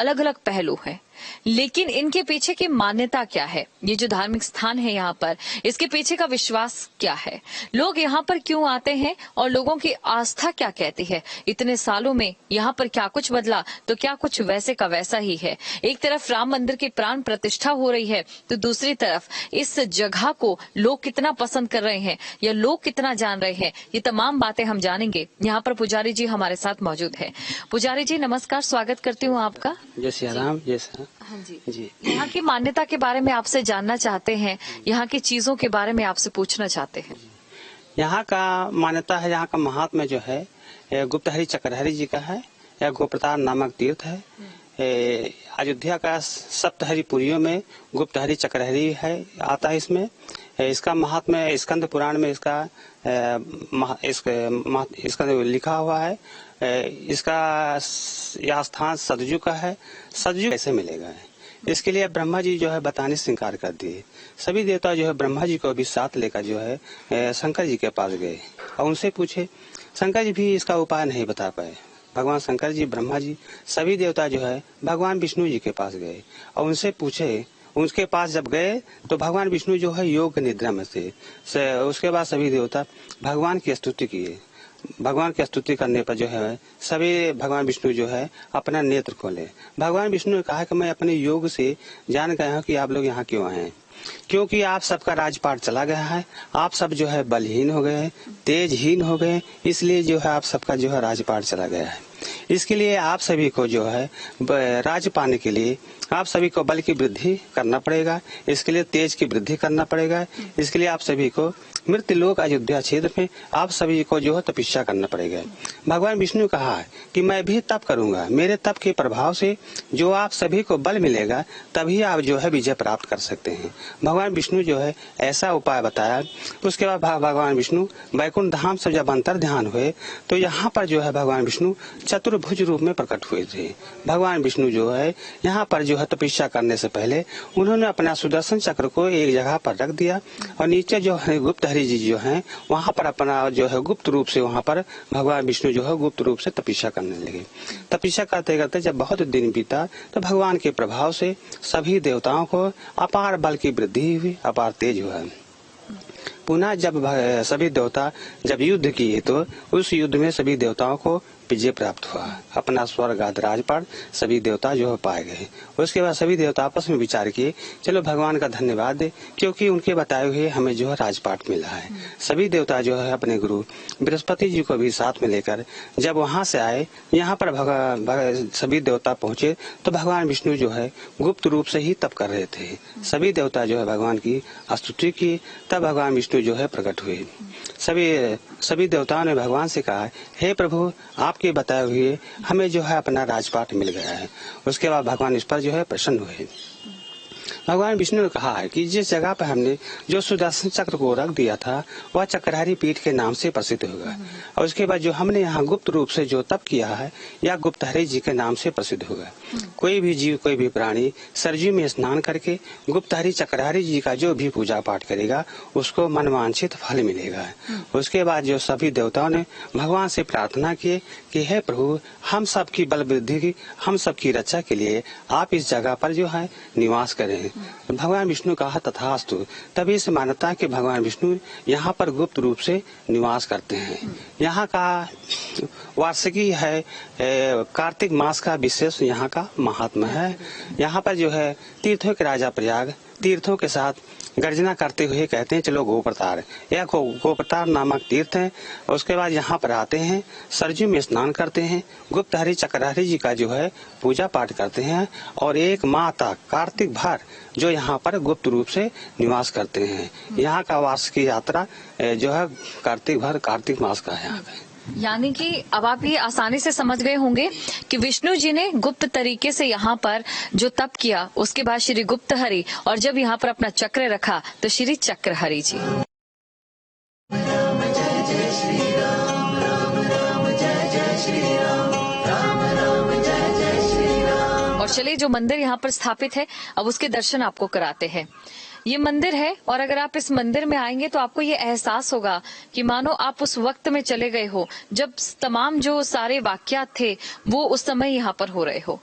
अलग अलग पहलू हैं, लेकिन इनके पीछे की मान्यता क्या है? ये जो धार्मिक स्थान है यहाँ पर, इसके पीछे का विश्वास क्या है? लोग यहाँ पर क्यों आते हैं और लोगों की आस्था क्या कहती है? इतने सालों में यहाँ पर क्या कुछ बदला तो क्या कुछ वैसे का वैसा ही है। एक तरफ राम मंदिर की प्राण प्रतिष्ठा हो रही है तो दूसरी तरफ इस जगह को लोग कितना पसंद कर रहे हैं या लोग कितना जान रहे हैं, ये तमाम बातें हम जानेंगे। यहाँ पर पुजारी जी हमारे साथ मौजूद है। पुजारी जी नमस्कार, स्वागत करती हूँ आपका। जय श्री राम। जय श्री हाँ जी जी। यहाँ की मान्यता के बारे में आपसे जानना चाहते हैं, यहाँ की चीजों के बारे में आपसे पूछना चाहते हैं। यहाँ का मान्यता है, यहाँ का महात्म्य जो है गुप्तहरि चक्रहरि जी का है। यह गोप्रतार नामक तीर्थ है। अयोध्या का सप्तहरि पुरियों में गुप्तहरि चक्रहरि है आता है। इसमें इसका महात्म्य स्कंद पुराण में इसका लिखा हुआ है। इसका यह स्थान सतयुग का है। सतयुग कैसे मिलेगा, इसके लिए ब्रह्मा जी जो है बताने से इनकार कर दिए। सभी देवता जो है ब्रह्मा जी को भी साथ लेकर जो है शंकर जी के पास गए और उनसे पूछे। शंकर जी भी इसका उपाय नहीं बता पाए। भगवान शंकर जी, ब्रह्मा जी, सभी देवता जो है भगवान विष्णु जी के पास गए और उनसे पूछे। उनके पास जब गए तो भगवान विष्णु जो है योग निद्रा में थे। उसके बाद सभी देवता भगवान की स्तुति किए। भगवान की स्तुति करने पर जो है सभी भगवान विष्णु जो है अपना नेत्र खोले। भगवान विष्णु ने कहा कि मैं अपने योग से जान गया हूँ कि आप लोग यहाँ क्यों आए हैं, क्योंकि आप सबका राजपाट चला गया है। आप सब जो है बलहीन हो गए, तेजहीन हो गए, इसलिए जो है आप सबका जो है राजपाट चला गया है। इसके लिए आप सभी को जो है राज पाने के लिए आप सभी को बल की वृद्धि करना पड़ेगा। इसके लिए तेज की वृद्धि करना पड़ेगा। इसके लिए आप सभी को मृत्युलोक अयोध्या क्षेत्र में आप सभी को जो है तपस्या करना पड़ेगा। भगवान विष्णु कहा है कि मैं भी तप करूंगा, मेरे तप के प्रभाव से जो आप सभी को बल मिलेगा तभी आप जो है विजय प्राप्त कर सकते हैं। भगवान विष्णु जो है ऐसा उपाय बताया। उसके बाद भगवान विष्णु वैकुंठ धाम से जब अंतर ध्यान हुए तो यहाँ पर जो है भगवान विष्णु चतुर्भुज रूप में प्रकट हुए थे। भगवान विष्णु जो है यहाँ पर जो है तपस्या करने से पहले उन्होंने अपना सुदर्शन चक्र को एक जगह पर रख दिया और नीचे जो है गुप्तहरि जी जो है वहाँ पर अपना जो है गुप्त रूप से वहाँ पर भगवान विष्णु जो है गुप्त रूप से तपस्या करने लगे। तपस्या करते करते जब बहुत दिन बीता तो भगवान के प्रभाव से सभी देवताओं को अपार बल की वृद्धि हुई, अपार तेज हुआ। पुनः जब सभी देवता जब युद्ध किए तो उस युद्ध में सभी देवताओं को विजय प्राप्त हुआ। अपना स्वर्ग आदि राजपाट सभी देवता जो है पाए गए। उसके बाद सभी देवता आपस में विचार किए, चलो भगवान का धन्यवाद दे, क्योंकि उनके बताए हुए हमें जो है राजपाट मिला है। सभी देवता जो है अपने गुरु बृहस्पति जी को भी साथ में लेकर जब वहां से आए, यहाँ पर सभी देवता पहुंचे तो भगवान विष्णु जो है गुप्त रूप से ही तप कर रहे थे। सभी देवता जो है भगवान की स्तुति की, तब भगवान विष्णु जो है प्रकट हुए। सभी देवताओं ने भगवान से कहा, हे प्रभु, आपके बताए हुए हमें जो है अपना राजपाट मिल गया है। उसके बाद भगवान इस पर जो है प्रसन्न हुए। भगवान विष्णु ने कहा है कि जिस जगह पर हमने जो सुदर्शन चक्र को रख दिया था वह चक्रहरि पीठ के नाम से प्रसिद्ध होगा, और उसके बाद जो हमने यहाँ गुप्त रूप से जो तप किया है यह गुप्तहरि जी के नाम से प्रसिद्ध होगा। कोई भी जीव, कोई भी प्राणी सरयू में स्नान करके गुप्तहरि चक्रहरि जी का जो भी पूजा पाठ करेगा उसको मनवांछित फल मिलेगा। उसके बाद जो सभी देवताओं ने भगवान से प्रार्थना की कि हे प्रभु, हम सबकी बल वृद्धि की, हम सबकी रक्षा के लिए आप इस जगह पर जो है निवास करें। भगवान विष्णु कहा तथास्तु। तभी से मान्यता कि भगवान विष्णु यहाँ पर गुप्त रूप से निवास करते हैं। यहाँ का वार्षिकी है, कार्तिक मास का विशेष यहाँ का महात्मा है। यहाँ पर जो है तीर्थों के राजा प्रयाग तीर्थों के साथ गर्जना करते हुए कहते हैं चलो गोप्रतार। यह गोप्रतार नामक तीर्थ है। उसके बाद यहाँ पर आते हैं, सरयू में स्नान करते हैं, गुप्तहरि चक्रहरि जी का जो है पूजा पाठ करते हैं और एक माह तक कार्तिक भर जो यहाँ पर गुप्त रूप से निवास करते हैं। यहाँ का वार्षिक यात्रा जो है कार्तिक भर, कार्तिक मास का है। यानी कि अब आप ये आसानी से समझ गए होंगे कि विष्णु जी ने गुप्त तरीके से यहाँ पर जो तप किया, उसके बाद श्री गुप्तहरि, और जब यहाँ पर अपना चक्र रखा तो श्री चक्रहरि जी। और चलिए जो मंदिर यहाँ पर स्थापित है अब उसके दर्शन आपको कराते हैं। ये मंदिर है और अगर आप इस मंदिर में आएंगे तो आपको ये एहसास होगा कि मानो आप उस वक्त में चले गए हो जब तमाम जो सारे वाकयात थे वो उस समय यहाँ पर हो रहे हो।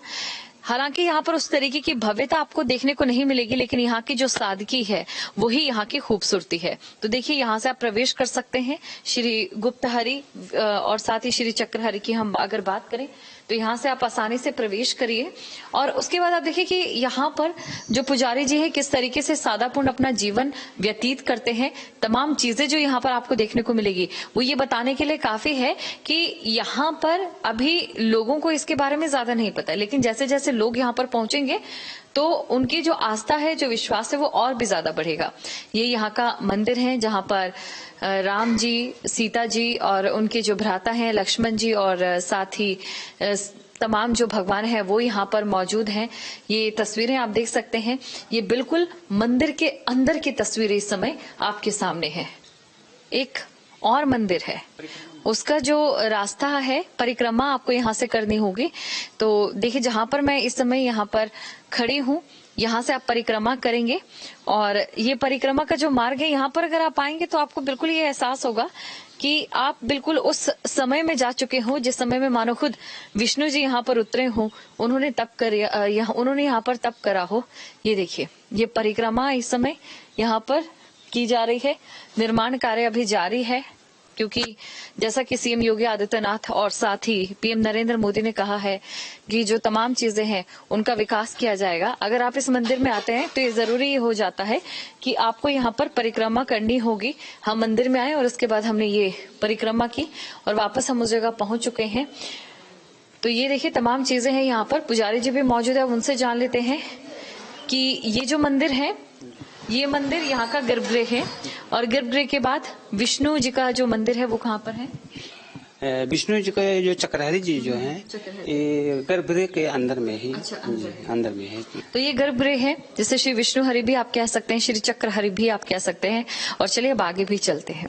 हालांकि यहाँ पर उस तरीके की भव्यता आपको देखने को नहीं मिलेगी, लेकिन यहाँ की जो सादगी है वही यहाँ की खूबसूरती है। तो देखिए यहाँ से आप प्रवेश कर सकते हैं श्री गुप्तहरि और साथ ही श्री चक्रहरि की हम अगर बात करें तो यहाँ से आप आसानी से प्रवेश करिए। और उसके बाद आप देखिए कि यहाँ पर जो पुजारी जी है किस तरीके से सादापूर्ण अपना जीवन व्यतीत करते हैं। तमाम चीजें जो यहाँ पर आपको देखने को मिलेगी वो ये बताने के लिए काफी है कि यहाँ पर अभी लोगों को इसके बारे में ज्यादा नहीं पता है, लेकिन जैसे जैसे लोग यहाँ पर पहुंचेंगे तो उनकी जो आस्था है, जो विश्वास है वो और भी ज्यादा बढ़ेगा। ये यहाँ का मंदिर है जहाँ पर राम जी, सीता जी और उनके जो भ्राता हैं लक्ष्मण जी और साथ ही तमाम जो भगवान है वो यहाँ पर मौजूद हैं। ये तस्वीरें आप देख सकते हैं, ये बिल्कुल मंदिर के अंदर की तस्वीरें इस समय आपके सामने है। एक और मंदिर है, उसका जो रास्ता है परिक्रमा आपको यहाँ से करनी होगी। तो देखिए जहां पर मैं इस समय यहाँ पर खड़ी हूँ, यहाँ से आप परिक्रमा करेंगे और ये परिक्रमा का जो मार्ग है यहाँ पर अगर आप आएंगे तो आपको बिल्कुल ये एहसास होगा कि आप बिल्कुल उस समय में जा चुके हो जिस समय में मानो खुद विष्णु जी यहाँ पर उतरे हो, उन्होंने यहाँ पर तप करा हो। ये देखिए ये परिक्रमा इस समय यहाँ पर की जा रही है। निर्माण कार्य अभी जारी है क्योंकि जैसा कि सीएम योगी आदित्यनाथ और साथ ही पीएम नरेंद्र मोदी ने कहा है कि जो तमाम चीजें हैं उनका विकास किया जाएगा। अगर आप इस मंदिर में आते हैं तो ये जरूरी हो जाता है कि आपको यहाँ पर परिक्रमा करनी होगी। हम मंदिर में आए और उसके बाद हमने ये परिक्रमा की और वापस हम उस जगह पहुंच चुके हैं। तो ये देखिए तमाम चीजें हैं यहाँ पर, पुजारी जी भी मौजूद है, उनसे जान लेते हैं कि ये जो मंदिर है ये मंदिर यहाँ का गर्भगृह है और गर्भगृह के बाद विष्णु जी का जो मंदिर है वो कहाँ पर है? विष्णु जी का जो चक्रहरि जी जो हैं ये गर्भगृह के अंदर में ही। अच्छा, अंदर में है। तो ये गर्भगृह है जिसे श्री विष्णु हरि भी आप कह सकते हैं, श्री चक्र हरि भी आप कह सकते हैं। और चलिए अब आगे भी चलते हैं।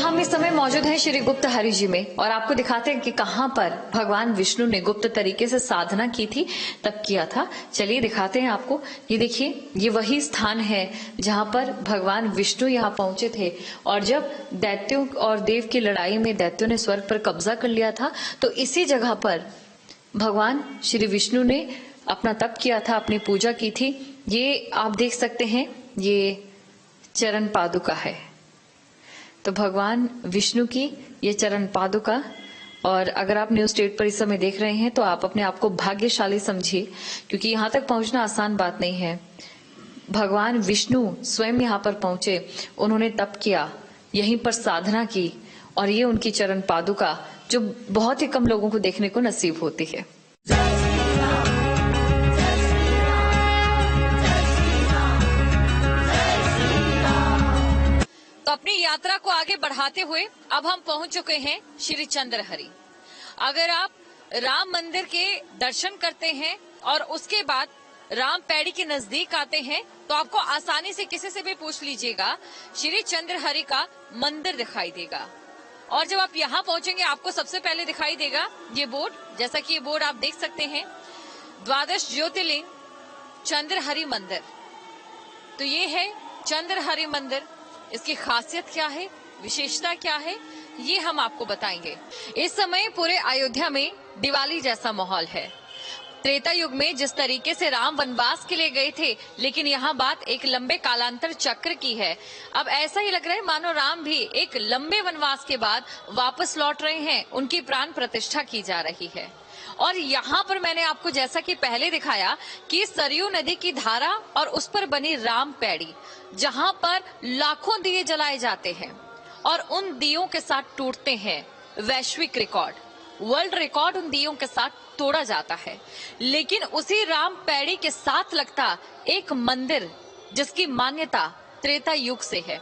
हम इस समय मौजूद हैं श्री गुप्त हरि जी में और आपको दिखाते हैं कि कहाँ पर भगवान विष्णु ने गुप्त तरीके से साधना की थी, तब किया था। चलिए दिखाते हैं आपको। ये देखिए ये वही स्थान है जहाँ पर भगवान विष्णु यहाँ पहुंचे थे और जब दैत्यों और देव की लड़ाई में दैत्यों ने स्वर्ग पर कब्जा कर लिया था तो इसी जगह पर भगवान श्री विष्णु ने अपना तप किया था, अपनी पूजा की थी। ये आप देख सकते हैं ये चरण पादुका है। तो भगवान विष्णु की ये चरण पादुका, और अगर आप न्यूज स्टेट पर इस समय देख रहे हैं तो आप अपने आप को भाग्यशाली समझिए क्योंकि यहाँ तक पहुंचना आसान बात नहीं है। भगवान विष्णु स्वयं यहाँ पर पहुंचे, उन्होंने तप किया, यहीं पर साधना की और ये उनकी चरण पादुका जो बहुत ही कम लोगों को देखने को नसीब होती है। तो अपनी यात्रा को आगे बढ़ाते हुए अब हम पहुंच चुके हैं श्री चंद्रहरि। अगर आप राम मंदिर के दर्शन करते हैं और उसके बाद राम पैड़ी के नजदीक आते हैं तो आपको आसानी से किसी से भी पूछ लीजिएगा श्री चंद्रहरि का मंदिर दिखाई देगा। और जब आप यहाँ पहुंचेंगे आपको सबसे पहले दिखाई देगा ये बोर्ड, जैसा कि ये बोर्ड आप देख सकते हैं, 12 ज्योतिर्लिंग चंद्रहरि मंदिर। तो ये है चंद्रहरि मंदिर। इसकी खासियत क्या है, विशेषता क्या है, ये हम आपको बताएंगे। इस समय पूरे अयोध्या में दिवाली जैसा माहौल है। त्रेता युग में जिस तरीके से राम वनवास के लिए गए थे, लेकिन यहाँ बात एक लंबे कालांतर चक्र की है। अब ऐसा ही लग रहा है मानो राम भी एक लंबे वनवास के बाद वापस लौट रहे हैं, उनकी प्राण प्रतिष्ठा की जा रही है। और यहाँ पर मैंने आपको जैसा कि पहले दिखाया कि सरयू नदी की धारा और उस पर बनी राम पैड़ी, जहाँ पर लाखों दिए जलाए जाते हैं और उन दियों के साथ टूटते हैं वैश्विक रिकॉर्ड, वर्ल्ड रिकॉर्ड उन दियों के साथ तोड़ा जाता है। लेकिन उसी राम पैड़ी के साथ लगता एक मंदिर जिसकी मान्यता त्रेता युग से है।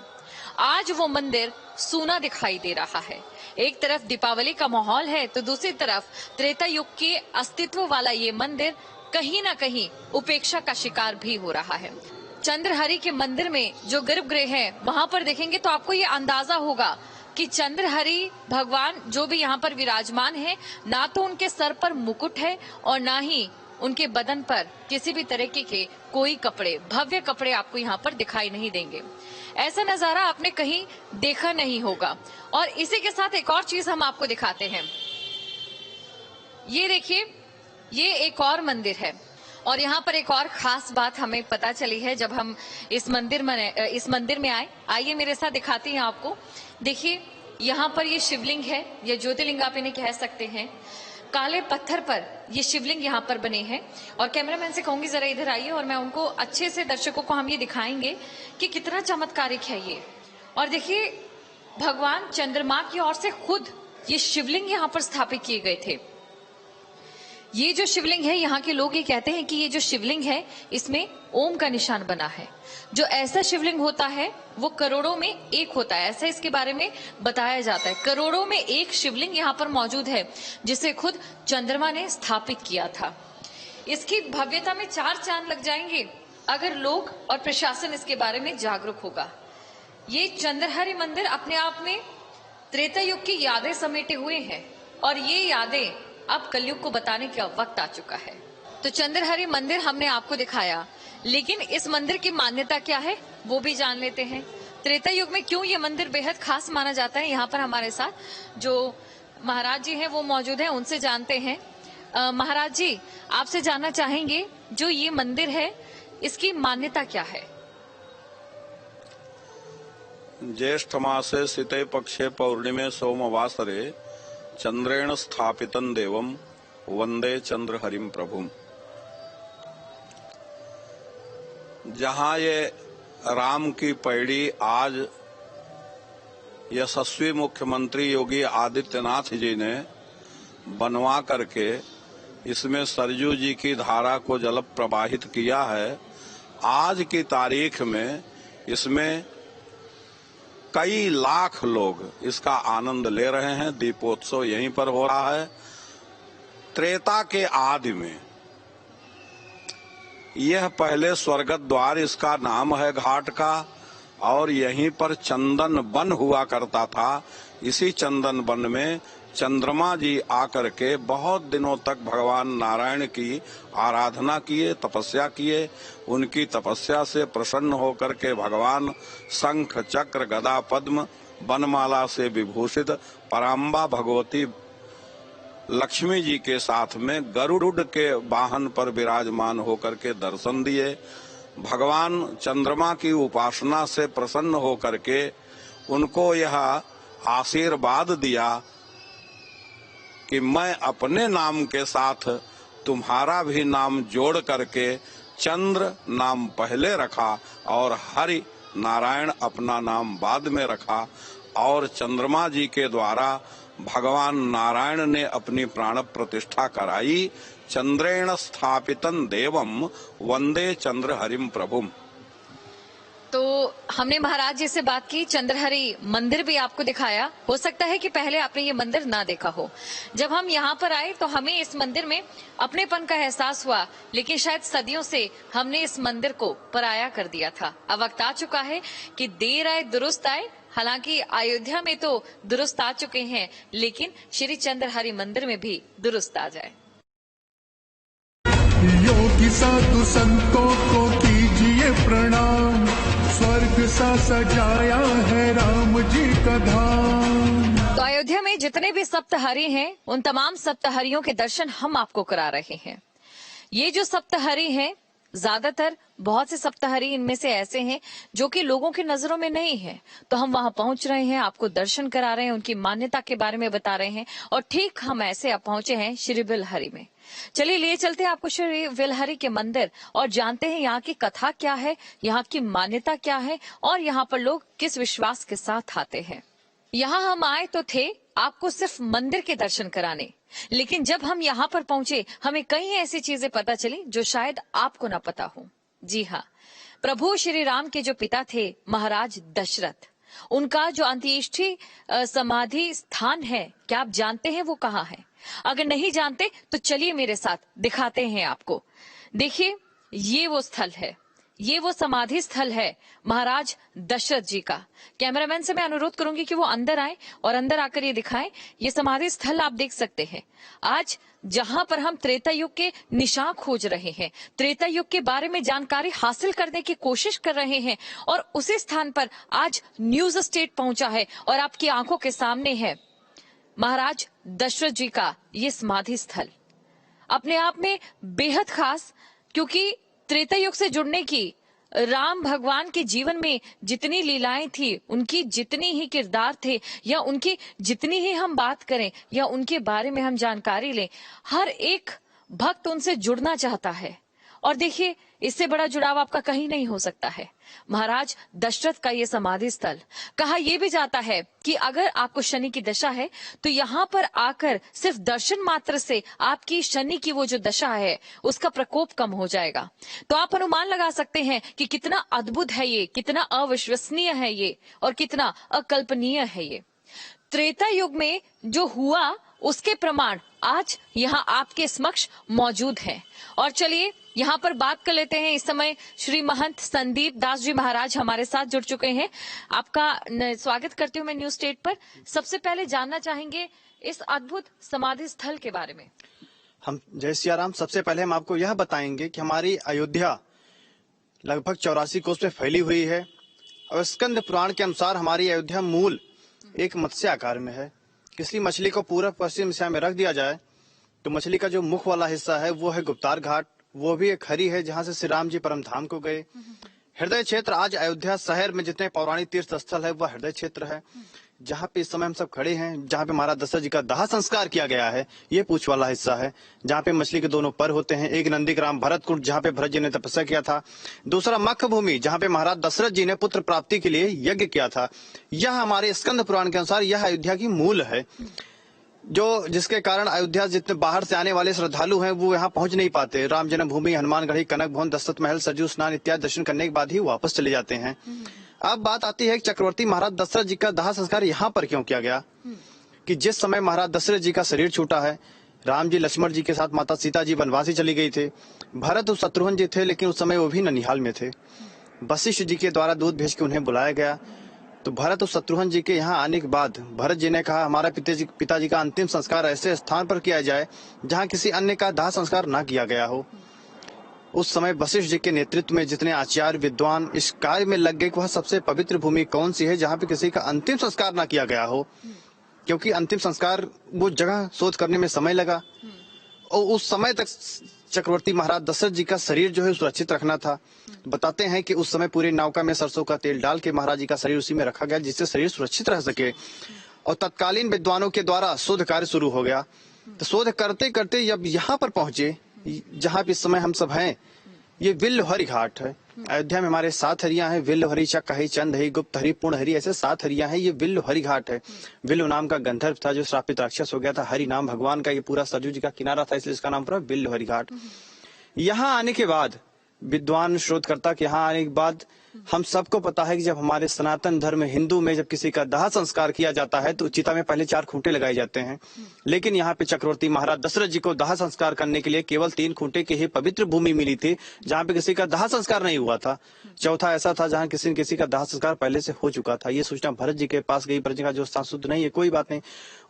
आज वो मंदिर सूना दिखाई दे रहा है। एक तरफ दीपावली का माहौल है तो दूसरी तरफ त्रेता युग के अस्तित्व वाला ये मंदिर कहीं ना कहीं उपेक्षा का शिकार भी हो रहा है। चंद्रहरि के मंदिर में जो गर्भगृह है वहां पर देखेंगे तो आपको ये अंदाजा होगा कि चंद्रहरि भगवान जो भी यहाँ पर विराजमान है, ना तो उनके सर पर मुकुट है और ना ही उनके बदन पर किसी भी तरीके के कोई कपड़े, भव्य कपड़े आपको यहाँ पर दिखाई नहीं देंगे। ऐसा नजारा आपने कहीं देखा नहीं होगा। और इसी के साथ एक और चीज हम आपको दिखाते हैं। ये देखिए, ये एक और मंदिर है और यहाँ पर एक और खास बात हमें पता चली है जब हम इस मंदिर में आए। आइए मेरे साथ दिखाती हैं आपको। देखिए, यहाँ पर ये शिवलिंग है, ये ज्योतिर्लिंग आप इन्हें कह सकते हैं। काले पत्थर पर ये शिवलिंग यहाँ पर बने हैं और कैमरामैन से कहूंगी जरा इधर आइए और मैं उनको अच्छे से, दर्शकों को हम ये दिखाएंगे कि कितना चमत्कारिक है ये। और देखिए, भगवान चंद्रमा की ओर से खुद ये शिवलिंग यहाँ पर स्थापित किए गए थे। ये जो शिवलिंग है, यहाँ के लोग ये कहते हैं कि ये जो शिवलिंग है इसमें ओम का निशान बना है। जो ऐसा शिवलिंग होता है वो करोड़ों में एक होता है, ऐसा इसके बारे में बताया जाता है। करोड़ों में एक शिवलिंग यहाँ पर मौजूद है जिसे खुद चंद्रमा ने स्थापित किया था। इसकी भव्यता में 4 चांद लग जाएंगे अगर लोग और प्रशासन इसके बारे में जागरूक होगा। ये चंद्रहरि मंदिर अपने आप में त्रेता युग की यादें समेटे हुए हैं और ये यादें अब कलयुग को बताने का वक्त आ चुका है। तो चंद्रहरि मंदिर हमने आपको दिखाया, लेकिन इस मंदिर की मान्यता क्या है वो भी जान लेते हैं। त्रेता युग में क्यों ये मंदिर बेहद खास माना जाता है, यहाँ पर हमारे साथ जो महाराज जी हैं वो मौजूद हैं, उनसे जानते हैं। महाराज जी, आपसे जानना चाहेंगे जो ये मंदिर है इसकी मान्यता क्या है? ज्येष्ठ मासे सिते पक्षे पौर्णिमे सोमवासरे चंद्रेण स्थापितं देवम वंदे चंद्रहरिम प्रभुम। जहां ये राम की पैड़ी आज यशस्वी मुख्यमंत्री योगी आदित्यनाथ जी ने बनवा करके इसमें सरयू जी की धारा को जल प्रवाहित किया है, आज की तारीख में इसमें कई लाख लोग इसका आनंद ले रहे हैं। दीपोत्सव यहीं पर हो रहा है। त्रेता के आदि में यह पहले स्वर्गद्वार द्वार इसका नाम है घाट का, और यहीं पर चंदन वन हुआ करता था। इसी चंदन वन में चंद्रमा जी आकर के बहुत दिनों तक भगवान नारायण की आराधना किए, तपस्या किए। उनकी तपस्या से प्रसन्न होकर के भगवान शंख चक्र गदा पद्म वनमाला से विभूषित पराम्बा भगवती लक्ष्मी जी के साथ में गरुड़ के वाहन पर विराजमान होकर के दर्शन दिए। भगवान चंद्रमा की उपासना से प्रसन्न होकर के उनको यह आशीर्वाद दिया कि मैं अपने नाम के साथ तुम्हारा भी नाम जोड़ करके चंद्र नाम पहले रखा और हरि नारायण अपना नाम बाद में रखा। और चंद्रमा जी के द्वारा भगवान नारायण ने अपनी प्राण प्रतिष्ठा कराई। चंद्रेण स्थापितं देवम वंदे चंद्रहरिम प्रभुम। तो हमने महाराज जी से बात की, चंद्रहरि मंदिर भी आपको दिखाया। हो सकता है कि पहले आपने ये मंदिर ना देखा हो। जब हम यहाँ पर आए तो हमें इस मंदिर में अपनेपन का एहसास हुआ, लेकिन शायद सदियों से हमने इस मंदिर को पराया कर दिया था। अब वक्त आ चुका है कि देर आए दुरुस्त आए। हालांकि अयोध्या में तो दुरुस्त आ चुके हैं, लेकिन श्री चंद्रहरि मंदिर में भी दुरुस्त आ जाए। योगी साधु संतों को कीजिए प्रणाम, स्वर्ग सा सजाया है राम जी का धाम। तो अयोध्या में जितने भी सप्तहरि हैं, उन तमाम सप्तहरियों के दर्शन हम आपको करा रहे हैं। ये जो सप्तहरि हैं, ज्यादातर बहुत से सप्तहरि इनमें से ऐसे हैं जो कि लोगों की नजरों में नहीं है। तो हम वहां पहुंच रहे हैं, आपको दर्शन करा रहे हैं, उनकी मान्यता के बारे में बता रहे हैं। और ठीक हम ऐसे अब पहुंचे हैं श्री बिलहरि में। चलिए ले चलते हैं आपको श्री बिलहरि के मंदिर और जानते हैं यहाँ की कथा क्या है, यहाँ की मान्यता क्या है और यहाँ पर लोग किस विश्वास के साथ आते हैं। यहाँ हम आए तो थे आपको सिर्फ मंदिर के दर्शन कराने, लेकिन जब हम यहाँ पर पहुंचे हमें कई ऐसी चीजें पता चली जो शायद आपको ना पता हो। जी हाँ, प्रभु श्री राम के जो पिता थे महाराज दशरथ, उनका जो अंत्येष्टि समाधि स्थान है, क्या आप जानते हैं वो कहाँ है? अगर नहीं जानते तो चलिए मेरे साथ दिखाते हैं आपको। देखिए, ये वो स्थल है, ये वो समाधि स्थल है महाराज दशरथ जी का। कैमरामैन से मैं अनुरोध करूंगी कि वो अंदर आए और अंदर आकर ये दिखाएं। ये समाधि स्थल आप देख सकते हैं। आज जहां पर हम त्रेता युग के निशान खोज रहे हैं, त्रेता युग के बारे में जानकारी हासिल करने की कोशिश कर रहे हैं, और उसी स्थान पर आज न्यूज स्टेट पहुंचा है और आपकी आंखों के सामने है महाराज दशरथ जी का ये समाधि स्थल। अपने आप में बेहद खास, क्योंकि त्रेता युग से जुड़ने की राम भगवान के जीवन में जितनी लीलाएं थी, उनकी जितनी ही किरदार थे, या उनकी जितनी ही हम बात करें या उनके बारे में हम जानकारी लें, हर एक भक्त उनसे जुड़ना चाहता है। और देखिए, इससे बड़ा जुड़ाव आपका कहीं नहीं हो सकता है। महाराज दशरथ का ये समाधि स्थल, कहा यह भी जाता है कि अगर आपको शनि की दशा है तो यहाँ पर आकर सिर्फ दर्शन मात्र से आपकी शनि की वो जो दशा है उसका प्रकोप कम हो जाएगा। तो आप अनुमान लगा सकते हैं कि कितना अद्भुत है ये, कितना अविश्वसनीय है ये, और कितना अकल्पनीय है ये। त्रेता युग में जो हुआ उसके प्रमाण आज यहाँ आपके समक्ष मौजूद हैं। और चलिए यहाँ पर बात कर लेते हैं। इस समय श्री महंत संदीप दास जी महाराज हमारे साथ जुड़ चुके हैं। आपका स्वागत करती हूँ मैं न्यूज स्टेट पर। सबसे पहले जानना चाहेंगे इस अद्भुत समाधि स्थल के बारे में। हम जय सिया राम। सबसे पहले हम आपको यह बताएंगे कि हमारी अयोध्या लगभग 84 कोस में फैली हुई है और स्कंद पुराण के अनुसार हमारी अयोध्या मूल एक मत्स्य आकार में है। किसी मछली को पूर्व पश्चिम दिशा में रख दिया जाए तो मछली का जो मुख वाला हिस्सा है वो है गुप्तार घाट, वो भी एक खरी है जहाँ से श्री राम जी परम धाम को गए। हृदय क्षेत्र आज अयोध्या शहर में जितने पौराणिक तीर्थ स्थल है वह हृदय क्षेत्र है, जहाँ पे इस समय हम सब खड़े हैं, जहाँ पे महाराज दशरथ जी का दाह संस्कार किया गया है। ये पूछ वाला हिस्सा है जहाँ पे मछली के दोनों पर होते हैं। एक नंदीग्राम भरतकुंड जहाँ पे भरत जी ने तपस्या किया था, दूसरा मक्ख भूमि जहाँ पे महाराज दशरथ जी ने पुत्र प्राप्ति के लिए यज्ञ किया था। यह हमारे स्कंद पुराण के अनुसार यह अयोध्या की मूल है, जो जिसके कारण अयोध्या जितने बाहर से आने वाले श्रद्धालु हैं वो यहाँ पहुंच नहीं पाते। राम जन्मभूमि, हनुमानगढ़ी, कनक भवन, दशरथ महल, सरजू स्नान इत्यादि दर्शन करने के बाद ही वापस चले जाते हैं। अब बात आती है कि चक्रवर्ती महाराज दशरथ जी का दाह संस्कार यहाँ पर क्यों किया गया। कि जिस समय महाराज दशरथ जी का शरीर छूटा है, राम जी लक्ष्मण जी के साथ माता सीता जी वनवासी चली गई थे, भरत और शत्रुघ्न जी थे, लेकिन उस समय वो भी ननिहाल में थे। वशिष्ठ जी के द्वारा दूध भेज के उन्हें बुलाया गया। तो भरत और शत्रुघ्न जी के यहाँ आने के बाद भरत जी ने कहा हमारा पिताजी का अंतिम संस्कार ऐसे स्थान पर किया जाए जहाँ किसी अन्य का दाह संस्कार ना किया गया हो। उस समय वशिष्ठ जी के नेतृत्व में जितने आचार्य विद्वान इस कार्य में लग गए, वह सबसे पवित्र भूमि कौन सी है जहाँ पे किसी का अंतिम संस्कार ना किया गया हो, क्योंकि अंतिम संस्कार वो जगह शोध करने में समय लगा और उस समय तक चक्रवर्ती महाराज दशरथ जी का शरीर जो है सुरक्षित रखना था। बताते हैं कि उस समय पूरी नौका में सरसों का तेल डाल के महाराज जी का शरीर उसी में रखा गया जिससे शरीर सुरक्षित रह सके। और तत्कालीन विद्वानों के द्वारा शोध कार्य शुरू हो गया। तो शोध करते करते जब यहाँ पर पहुंचे जहाँ पे इस समय हम सब हैं, ये विल्लहरी घाट है। अयोध्या में हमारे 7 हरियां हैं, विल्लहरी, चकहरी, चंदहरी, गुप्तहरी, पूर्णहरी, ऐसे 7 हरियां हैं। ये विल्लहरी घाट है। विल्ल नाम का गंधर्व था जो श्रापित राक्षस हो गया था। हरि नाम भगवान का ये पूरा सरजू जी का किनारा था, इसलिए इसका नाम पड़ा विल्लहरी घाट। यहाँ आने के बाद विद्वान शोधकर्ता के यहाँ आने के बाद हम सबको पता है कि जब हमारे सनातन धर्म हिंदू में जब किसी का दाह संस्कार किया जाता है तो चिता में पहले 4 खूंटे लगाए जाते हैं, लेकिन यहाँ पे चक्रवर्ती महाराज दशरथ जी को दाह संस्कार करने के लिए केवल 3 खूंटे की ही पवित्र भूमि मिली थी जहाँ पे किसी का दाह संस्कार नहीं हुआ था। चौथा ऐसा था जहाँ किसी का दाह संस्कार पहले से हो चुका था। ये सूचना भरत जी के पास गई। भरत जी का जो स्थान शुद्ध नहीं है, कोई बात नहीं,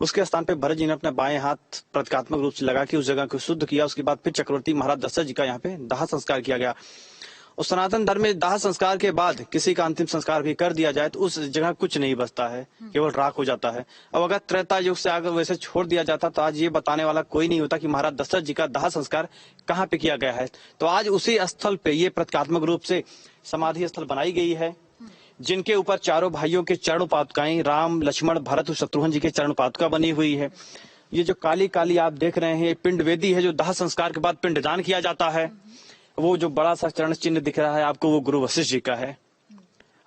उसके स्थान पे भरत जी ने अपना बाएं हाथ प्रतीकात्मक रूप से लगा के उस जगह को शुद्ध किया। उसके बाद फिर चक्रवर्ती महाराज दशरथ जी का यहाँ पे दाह संस्कार किया गया। और सनातन धर्म में दाह संस्कार के बाद किसी का अंतिम संस्कार भी कर दिया जाए तो उस जगह कुछ नहीं बचता है, केवल राख हो जाता है। अब अगर त्रेता युग से अगर वैसे छोड़ दिया जाता तो आज ये बताने वाला कोई नहीं होता कि महाराज दशरथ जी का दाह संस्कार कहाँ पे किया गया है। तो आज उसी स्थल पे ये प्रतीकात्मक रूप से समाधि स्थल बनाई गई है, जिनके ऊपर चारों भाइयों के चरण पादुकाएं, राम, लक्ष्मण, भरत और शत्रुघ्न जी के चरण पादुका बनी हुई है। ये जो काली काली आप देख रहे हैं, पिंड वेदी है जो दाह संस्कार के बाद पिंडदान किया जाता है। वो जो बड़ा सा चरण चिन्ह दिख रहा है आपको, वो गुरु वशिष्ठ जी का है।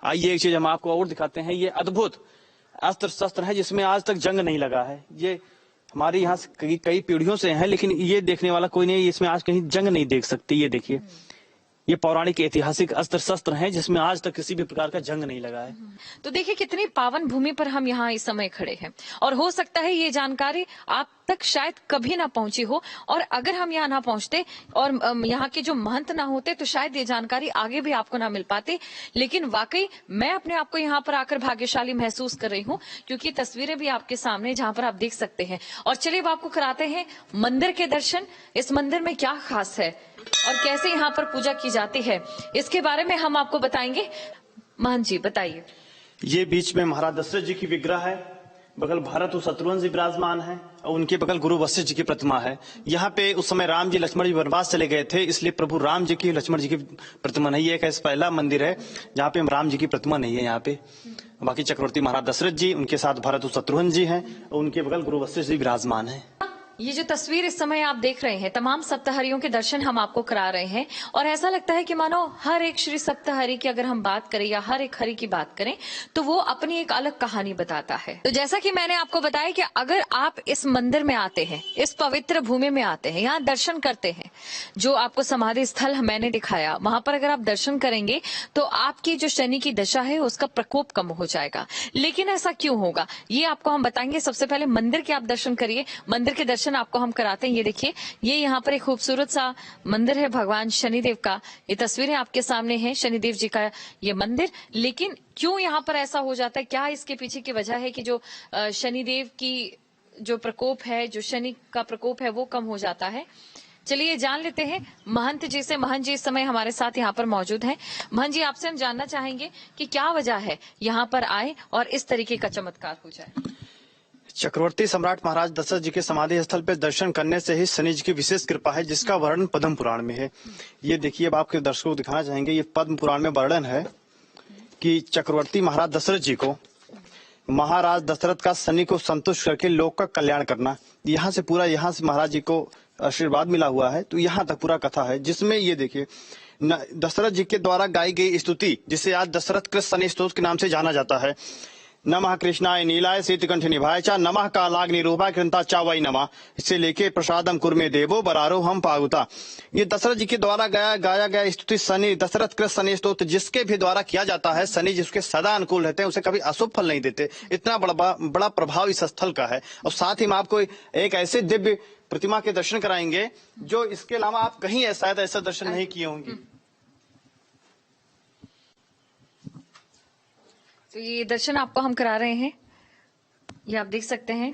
आइए एक चीज हम आपको और दिखाते हैं। ये अद्भुत अस्त्र शस्त्र है जिसमें आज तक जंग नहीं लगा है। ये हमारे यहाँ से कई पीढ़ियों से है, लेकिन ये देखने वाला कोई नहीं, इसमें आज कहीं जंग नहीं देख सकती। ये देखिए, ये पौराणिक ऐतिहासिक अस्त्र शस्त्र हैं जिसमें आज तक किसी भी प्रकार का जंग नहीं लगा है। तो देखिए कितनी पावन भूमि पर हम यहाँ इस समय खड़े हैं, और हो सकता है ये जानकारी आप तक शायद कभी ना पहुंची हो, और अगर हम यहाँ ना पहुंचते और यहाँ के जो महंत ना होते तो शायद ये जानकारी आगे भी आपको ना मिल पाती। लेकिन वाकई मैं अपने आप को यहाँ पर आकर भाग्यशाली महसूस कर रही हूँ, क्योंकि तस्वीरें भी आपके सामने जहाँ पर आप देख सकते हैं। और चलिए अब आपको कराते हैं मंदिर के दर्शन। इस मंदिर में क्या खास है और कैसे यहाँ पर पूजा की जाती है, इसके बारे में हम आपको बताएंगे। महंत जी बताइए। ये बीच में महाराज दशरथ जी की विग्रह है बगल भरत और शत्रुघ्न जी विराजमान है और उनके बगल गुरु वशिष्ठ जी की प्रतिमा है। यहाँ पे उस समय राम जी लक्ष्मण जी वनवास चले गए थे, इसलिए प्रभु राम जी की लक्ष्मण जी की प्रतिमा नहीं है। एक ऐसा पहला मंदिर है जहाँ पे राम जी की प्रतिमा नहीं है यहाँ पे। बाकी चक्रवर्ती महाराज दशरथ जी, उनके साथ भरत और शत्रुघ्न जी हैं और उनके बगल गुरु वशिष्ठ जी विराजमान है। ये जो तस्वीर इस समय आप देख रहे हैं, तमाम सप्तहरियों के दर्शन हम आपको करा रहे हैं और ऐसा लगता है कि मानो हर एक श्री सप्तहरि की अगर हम बात करें या हर एक हरि की बात करें तो वो अपनी एक अलग कहानी बताता है। तो जैसा कि मैंने आपको बताया कि अगर आप इस मंदिर में आते हैं, इस पवित्र भूमि में आते हैं, यहाँ दर्शन करते हैं, जो आपको समाधि स्थल मैंने दिखाया, वहां पर अगर आप दर्शन करेंगे तो आपकी जो शनि की दशा है उसका प्रकोप कम हो जाएगा। लेकिन ऐसा क्यों होगा ये आपको हम बताएंगे। सबसे पहले मंदिर के आप दर्शन करिए, मंदिर के दर्शन आपको हम कराते हैं। ये देखिए, ये यहाँ पर एक खूबसूरत सा मंदिर है भगवान शनिदेव का। ये तस्वीरें आपके सामने हैं शनिदेव जी का ये मंदिर। लेकिन क्यों यहाँ पर ऐसा हो जाता है, क्या इसके पीछे की वजह है कि जो शनिदेव की जो प्रकोप है, जो शनि का प्रकोप है वो कम हो जाता है? चलिए जान लेते हैं महंत जी से। महंत जी इस समय हमारे साथ यहाँ पर मौजूद हैं। महंत जी, आपसे हम जानना चाहेंगे कि क्या वजह है यहाँ पर आए और इस तरीके का चमत्कार हो जाए। चक्रवर्ती सम्राट महाराज दशरथ जी के समाधि स्थल पर दर्शन करने से ही शनि जी की विशेष कृपा है, जिसका वर्णन पद्म पुराण में है। ये देखिए, अब आपके दर्शकों को दिखाना चाहेंगे, ये पद्म पुराण में वर्णन है कि चक्रवर्ती महाराज दशरथ जी को महाराज दशरथ का शनि को संतुष्ट करके लोक का कल्याण करना, यहाँ से महाराज जी को आशीर्वाद मिला हुआ है। तो यहाँ तक पूरा कथा है, जिसमें ये देखिए दशरथ जी के द्वारा गाई गई स्तुति, जिसे आज दशरथ कृष्ण शनि स्तोत्र के नाम से जाना जाता है। नमः कृष्णाय नीलाय शीतकंठ निभाय चा, नमः कालाग्नि रूपाय कृंता चा वै नमः, इससे लेके प्रसादम कुर्मे देवो बरारो हम पागुता। ये दशरथ जी के द्वारा गाया गया स्तुति शनि दशरथ कृष्ण शनि स्तोत्र, जिसके भी द्वारा किया जाता है, शनि जिसके सदा अनुकूल रहते हैं, उसे कभी अशुभ फल नहीं देते। इतना बड़ा प्रभाव इस स्थल का है। और साथ ही मैं आपको एक ऐसे दिव्य प्रतिमा के दर्शन कराएंगे जो इसके अलावा आप कहीं शायद ऐसा दर्शन नहीं किए होंगे। तो ये दर्शन आपको हम करा रहे हैं, ये आप देख सकते हैं।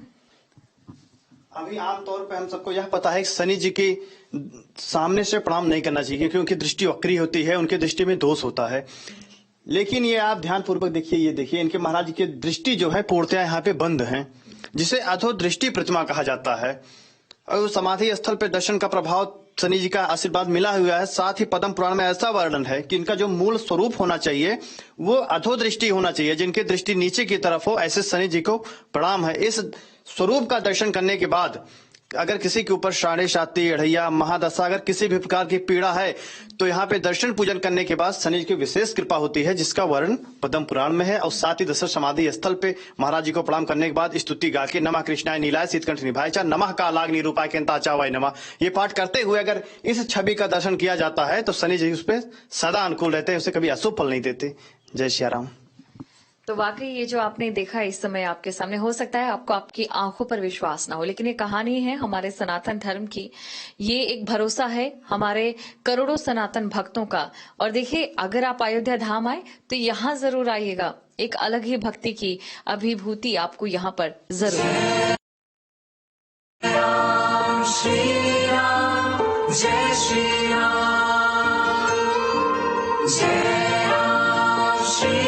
अभी आमतौर पे हम सबको यह पता है कि शनि जी की सामने से प्रणाम नहीं करना चाहिए, क्योंकि दृष्टि वक्री होती है, उनकी दृष्टि में दोष होता है। लेकिन ये आप ध्यान पूर्वक देखिए, ये देखिए इनके महाराज जी की दृष्टि जो है पूर्णतः यहाँ पे बंद है, जिसे अधो दृष्टि प्रतिमा कहा जाता है। और समाधि स्थल पे दर्शन का प्रभाव शनि जी का आशीर्वाद मिला हुआ है। साथ ही पद्म पुराण में ऐसा वर्णन है कि इनका जो मूल स्वरूप होना चाहिए वो अधोदृष्टि होना चाहिए, जिनकी दृष्टि नीचे की तरफ हो, ऐसे शनि जी को प्रणाम है। इस स्वरूप का दर्शन करने के बाद अगर किसी के ऊपर साढ़े साती अढ़ैया महादशा, अगर किसी भी प्रकार की पीड़ा है, तो यहाँ पे दर्शन पूजन करने के बाद शनि जी की विशेष कृपा होती है, जिसका वर्णन पद्म पुराण में है। और साथ ही दशरथ समाधि स्थल पे महाराज जी को प्रणाम करने के बाद स्तुति गा के नमः कृष्णाय नीलाय शीतकंठ निभाय चा, नमः कालाग्नि रूपाय कृंता चा वै नमः, ये पाठ करते हुए अगर इस छवि का दर्शन किया जाता है तो शनि जी उस पर सदा अनुकूल रहते हैं, उसे कभी अशुभ फल नहीं देते। जय श्री राम। तो वाकई ये जो आपने देखा इस समय आपके सामने, हो सकता है आपको आपकी आंखों पर विश्वास ना हो, लेकिन ये कहानी है हमारे सनातन धर्म की। ये एक भरोसा है हमारे करोड़ों सनातन भक्तों का। और देखिए, अगर आप अयोध्या धाम आए तो यहाँ जरूर आइएगा, एक अलग ही भक्ति की अभिभूति आपको यहाँ पर जरूर है। श्री राम जय श्री राम, जय राम श्री।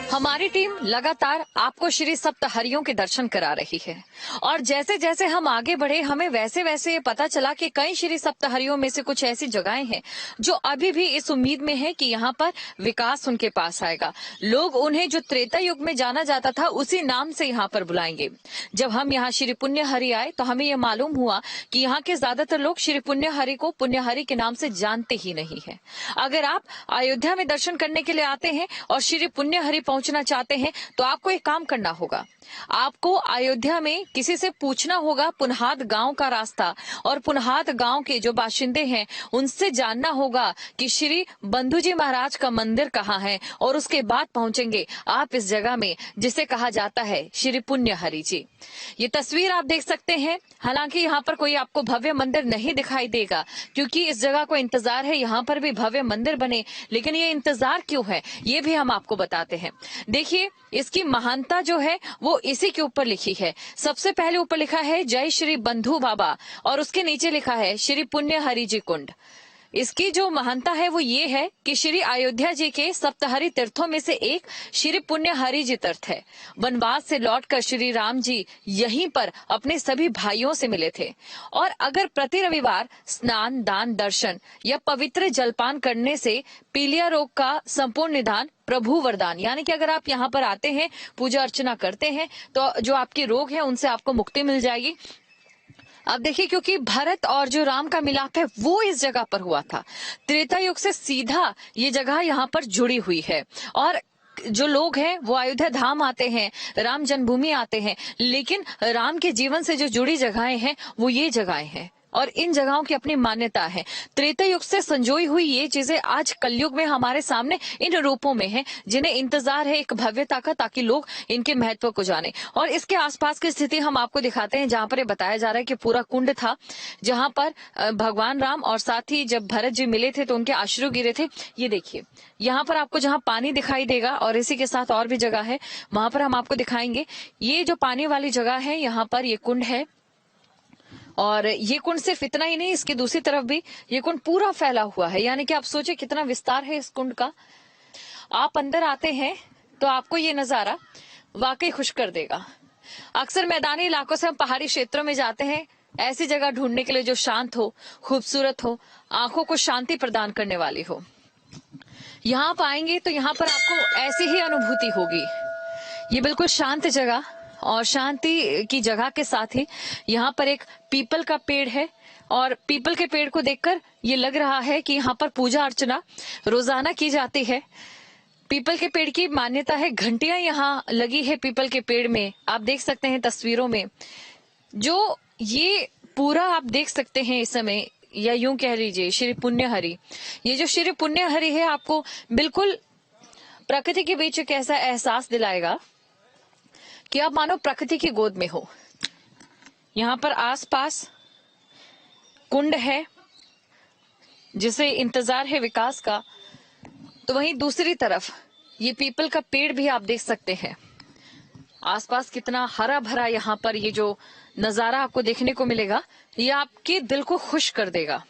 हमारी टीम लगातार आपको श्री सप्तहरियों के दर्शन करा रही है और जैसे जैसे हम आगे बढ़े, हमें वैसे वैसे ये पता चला कि कई श्री सप्तहरियों में से कुछ ऐसी जगहें हैं जो अभी भी इस उम्मीद में है कि यहाँ पर विकास उनके पास आएगा। लोग उन्हें जो त्रेता युग में जाना जाता था उसी नाम से यहाँ पर बुलाएंगे। जब हम यहाँ श्री पुण्यहरि आए तो हमें यह मालूम हुआ कि यहाँ के ज्यादातर लोग श्री पुण्यहरि को पुण्यहरि के नाम से जानते ही नहीं है। अगर आप अयोध्या में दर्शन करने के लिए आते हैं और श्री पुण्यहरि पहुंचना चाहते हैं तो आपको एक काम करना होगा। आपको अयोध्या में किसी से पूछना होगा पुनहाद गांव का रास्ता, और पुनहाद गांव के जो बाशिंदे हैं उनसे जानना होगा कि श्री बंधु जी महाराज का मंदिर कहाँ है, और उसके बाद पहुंचेंगे आप इस जगह में जिसे कहा जाता है श्री पुण्यहरि जी। ये तस्वीर आप देख सकते हैं। हालांकि यहाँ पर कोई आपको भव्य मंदिर नहीं दिखाई देगा, क्योंकि इस जगह को इंतजार है यहाँ पर भी भव्य मंदिर बने। लेकिन ये इंतजार क्यों है ये भी हम आपको बताते हैं। देखिए, इसकी महानता जो है वो इसी के ऊपर लिखी है। सबसे पहले ऊपर लिखा है जय श्री बंधु बाबा, और उसके नीचे लिखा है श्री पुण्यहरि जी कुंड। इसकी जो महानता है वो ये है कि श्री अयोध्या जी के सप्तहरि तीर्थों में से एक श्री पुण्य हरि जी तीर्थ है। वनवास से लौटकर श्री राम जी यहीं पर अपने सभी भाइयों से मिले थे और अगर प्रति रविवार स्नान, दान, दर्शन या पवित्र जलपान करने से पीलिया रोग का संपूर्ण निदान प्रभु वरदान, यानी कि अगर आप यहाँ पर आते हैं, पूजा अर्चना करते हैं तो जो आपके रोग है उनसे आपको मुक्ति मिल जाएगी। अब देखिए, क्योंकि भरत और जो राम का मिलाप है वो इस जगह पर हुआ था, त्रेता युग से सीधा ये जगह यहाँ पर जुड़ी हुई है और जो लोग हैं वो अयोध्या धाम आते हैं, राम जन्मभूमि आते हैं, लेकिन राम के जीवन से जो जुड़ी जगहें हैं वो ये जगहें हैं और इन जगहों की अपनी मान्यता है। त्रेता युग से संजोई हुई ये चीजें आज कलयुग में हमारे सामने इन रूपों में हैं, जिन्हें इंतजार है एक भव्यता का, ताकि लोग इनके महत्व को जाने। और इसके आसपास की स्थिति हम आपको दिखाते हैं, जहां पर ये बताया जा रहा है कि पूरा कुंड था, जहां पर भगवान राम और साथ ही जब भरत जी मिले थे तो उनके अश्रु गिरे थे। ये देखिए, यहाँ पर आपको जहाँ पानी दिखाई देगा और इसी के साथ और भी जगह है, वहां पर हम आपको दिखाएंगे। ये जो पानी वाली जगह है, यहाँ पर ये कुंड है और ये कुंड सिर्फ इतना ही नहीं, इसकी दूसरी तरफ भी ये कुंड पूरा फैला हुआ है, यानी कि आप सोचे कितना विस्तार है इस कुंड का। आप अंदर आते हैं तो आपको ये नजारा वाकई खुश कर देगा। अक्सर मैदानी इलाकों से हम पहाड़ी क्षेत्रों में जाते हैं ऐसी जगह ढूंढने के लिए जो शांत हो, खूबसूरत हो, आंखों को शांति प्रदान करने वाली हो। यहाँ आप आएंगे तो यहाँ पर आपको ऐसी ही अनुभूति होगी। ये बिल्कुल शांत जगह और शांति की जगह के साथ ही यहाँ पर एक पीपल का पेड़ है और पीपल के पेड़ को देखकर ये लग रहा है कि यहाँ पर पूजा अर्चना रोजाना की जाती है। पीपल के पेड़ की मान्यता है, घंटियां यहाँ लगी है पीपल के पेड़ में, आप देख सकते हैं तस्वीरों में। जो ये पूरा आप देख सकते हैं इस समय, या यूं कह लीजिए श्री पुण्य हरि, ये जो श्री पुण्य हरि है आपको बिल्कुल प्रकृति के बीच एक ऐसा एहसास दिलाएगा कि आप मानो प्रकृति की गोद में हो। यहाँ पर आसपास कुंड है जिसे इंतजार है विकास का, तो वहीं दूसरी तरफ ये पीपल का पेड़ भी आप देख सकते हैं। आसपास कितना हरा भरा यहाँ पर ये जो नजारा आपको देखने को मिलेगा, ये आपके दिल को खुश कर देगा।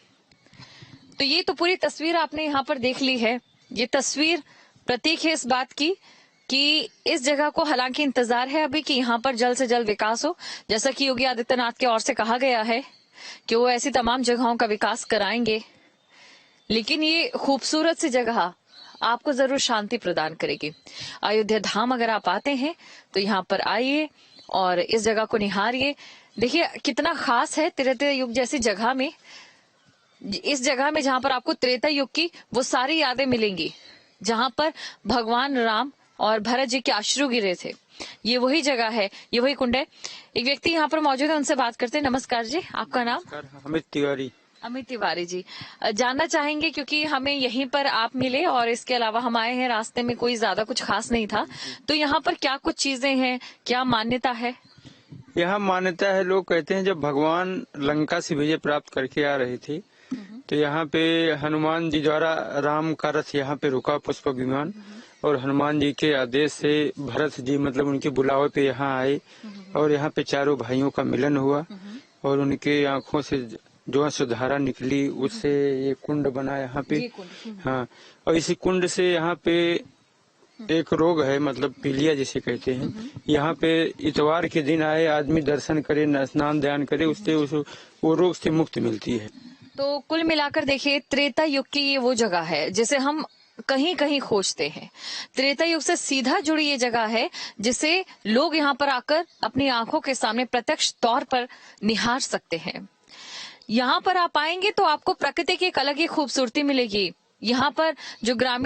तो ये तो पूरी तस्वीर आपने यहाँ पर देख ली है। ये तस्वीर प्रतीक है इस बात की कि इस जगह को हालांकि इंतजार है अभी कि यहाँ पर जल्द से जल्द विकास हो, जैसा कि योगी आदित्यनाथ की ओर से कहा गया है कि वो ऐसी तमाम जगहों का विकास कराएंगे। लेकिन ये खूबसूरत सी जगह आपको जरूर शांति प्रदान करेगी। अयोध्या धाम अगर आप आते हैं तो यहाँ पर आइए और इस जगह को निहारिए। देखिए कितना खास है त्रेता युग जैसी जगह में, इस जगह में जहाँ पर आपको त्रेता युग की वो सारी यादें मिलेंगी, जहाँ पर भगवान राम और भरत जी के अश्रु गिरे थे। ये वही जगह है, ये वही कुंड है। एक व्यक्ति यहाँ पर मौजूद है, उनसे बात करते हैं। नमस्कार जी, आपका नाम? अमित तिवारी। अमित तिवारी जी, जानना चाहेंगे क्योंकि हमें यहीं पर आप मिले और इसके अलावा हम आए हैं, रास्ते में कोई ज्यादा कुछ खास नहीं था, तो यहाँ पर क्या कुछ चीजें हैं, क्या मान्यता है? यहाँ मान्यता है, लोग कहते हैं जब भगवान लंका से विजय प्राप्त करके आ रहे थे तो यहाँ पे हनुमान जी द्वारा राम का रथ यहाँ पे रुका, पुष्पक विमान, और हनुमान जी के आदेश से भरत जी मतलब उनके बुलावे पे यहाँ आए और यहाँ पे चारों भाइयों का मिलन हुआ और उनके आंखों से जो सुधारा निकली, उससे ये कुंड बना यहाँ पे। हाँ, और इसी कुंड से यहाँ पे एक रोग है, मतलब पीलिया जिसे कहते हैं, यहाँ पे इतवार के दिन आए आदमी दर्शन करे, स्नान ध्यान करे, उससे वो रोग से मुक्ति मिलती है। तो कुल मिलाकर देखिए त्रेता युग की ये वो जगह है जिसे हम कहीं कहीं खोजते हैं। त्रेता युग से सीधा जुड़ी ये जगह है जिसे लोग यहाँ पर आकर अपनी आंखों के सामने प्रत्यक्ष तौर पर निहार सकते हैं। यहाँ पर आप आएंगे तो आपको प्रकृति की एक अलग ही खूबसूरती मिलेगी। यहाँ पर जो ग्रामीण